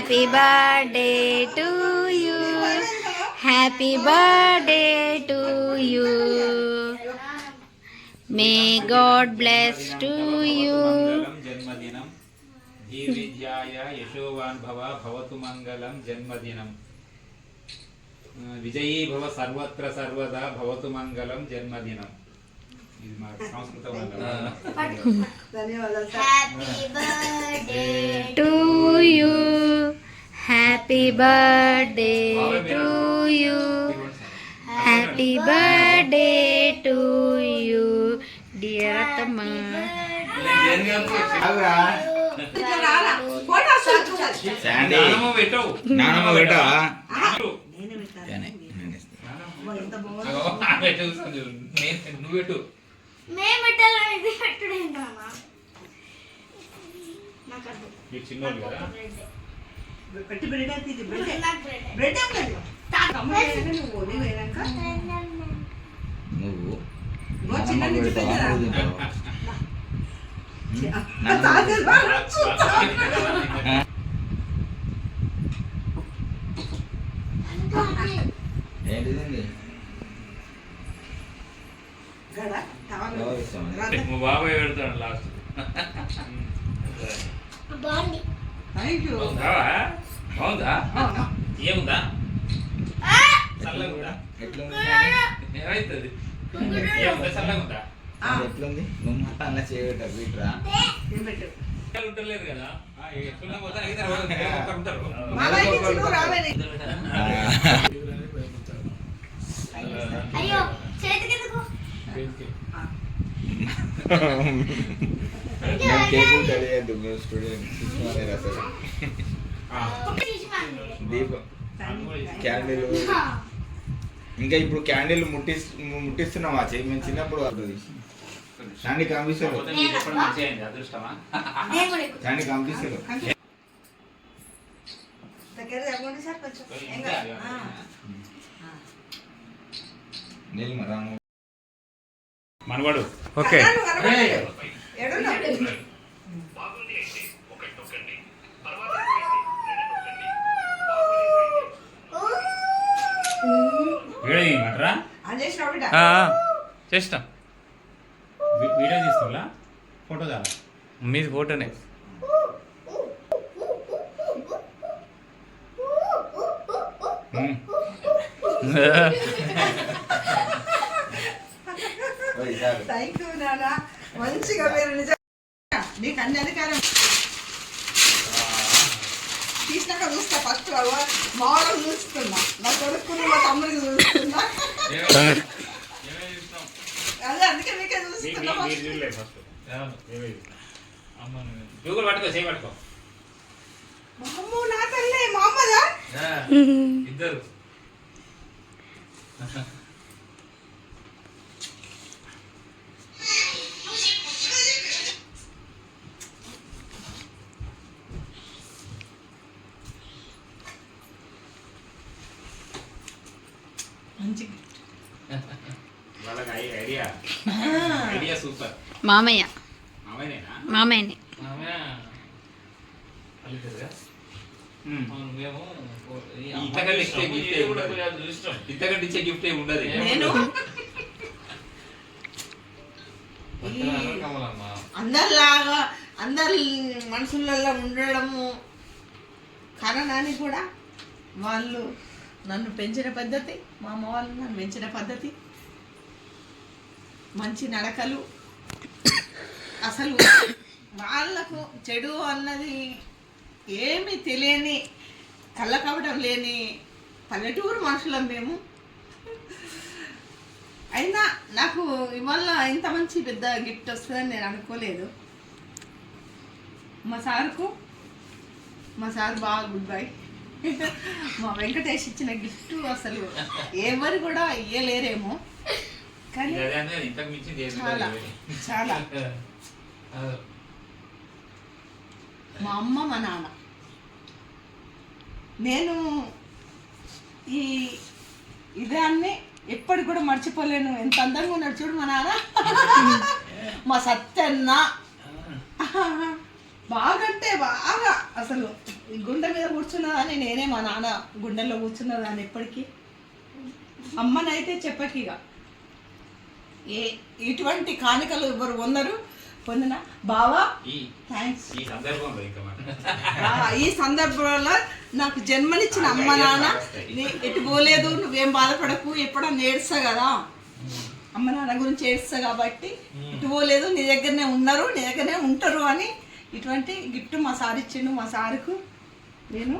Happy birthday to you, happy birthday to you, may God bless to you. జన్మదినం ధీవిద్యాయ యశోవాన్ భవ భవతు మంగళం జన్మదినం విజయీ భవ సర్వత్ర సర్వదా భవతు మంగళం జన్మదినం. ఇది మా సంస్కృతం. Happy birthday to you, happy birthday to you, happy birthday to you dear అత్తమ్మ. చిన్నోళ్ళు కదా పెట్టి బ్రెడ్ బ్రెడ్ నువ్వు చిన్న మా బాబాయ్ పెడతాడు లాస్ట్. బాగుందా? ఏముందా? చల్లగుందా? ఏమైతుంది? ఏముందా? చల్లగుందా? ఎట్లుంది? నువ్వు మాట అలా చేయట వీట్రా ఉంటలేదు కదా. అయ్యో చేతికి కేకు తెలియదు మేము స్టూడెంట్స్ అసలు దీపం క్యాండిల్ ఇంకా ఇప్పుడు క్యాండిల్ ముట్టిస్తున్నాం. ఆ చెయ్యి మేము చిన్నప్పుడు దాన్ని కంపిస్తారు దాన్ని కంపిస్తారు మనవాడు. ఓకే చేస్తాం. వీడియో తీసుకోవాలా ఫోటో చాలా మీది ఫోటోనే. మంచిగా మీరు నీకు అన్ని అధికారం తీసినాక చూస్తా. ఫస్ట్ మామూలు చూస్తున్నా, నా కొడుకుని మా తమ్ముడికి చూస్తున్నా. అదే అందుకే మీకే చూస్తున్నా. అమ్మో నా తల్లి మా అమ్మదా ఇద్దరు. Idea super. మామయ్య మామయ్యనే ఇంతకంటే ఇచ్చే గిఫ్ట్ ఏమి ఉండదు. అందరిలాగా అందరి మనుషులలో ఉండడము కారణాన్ని కూడా వాళ్ళు నన్ను పెంచిన పద్ధతి, మా అమ్మ వాళ్ళు నన్ను పెంచిన పద్ధతి, మంచి నడకలు. అసలు వాళ్ళకు చెడు అన్నది ఏమీ తెలియని, కళ్ళకపటం లేని పల్లెటూరు మనుషులం మేము. అయినా నాకు ఇవాళ ఇంత మంచి పెద్ద గిఫ్ట్ వస్తుందని నేను అనుకోలేదు. మా సార్ బాగా గుడ్ బై. మా వెంకటేష్ ఇచ్చిన గిఫ్ట్ అసలు ఎవరు కూడా ఇయ్యలేరేమో, కానీ చాలా చాలా. మా అమ్మ మా నాన్న, నేను ఈ ఇదాన్ని ఎప్పటికి కూడా మర్చిపోలేను. ఎంత అందంగా ఉన్నాడు చూడు మా నాన్న. మా సత్యన్న బాగంటే బాగా అసలు ఈ గుండె మీద కూర్చున్నదాన్ని నేనే మా నాన్న గుండెల్లో కూర్చున్నదాన్ని ఎప్పటికీ. అమ్మనైతే చెప్పకిగ ఇటువంటి కానుకలు ఎవరు పొందిన బావా థ్యాంక్స్. ఈ సందర్భంలో నాకు జన్మనిచ్చిన అమ్మ నాన్న ఎటు పోలేదు, నువ్వేం బాధపడకు, ఎప్పుడన్నా ఏడుస్తా కదా అమ్మ నాన్న గురించి ఏడుస్తా కాబట్టి ఇటు పోలేదు, నీ దగ్గరనే ఉన్నారు, నీ దగ్గరనే ఉంటారు అని ఇటువంటి గిఫ్ట్ మా సార్ ఇచ్చిండు. మా సార్కు నేను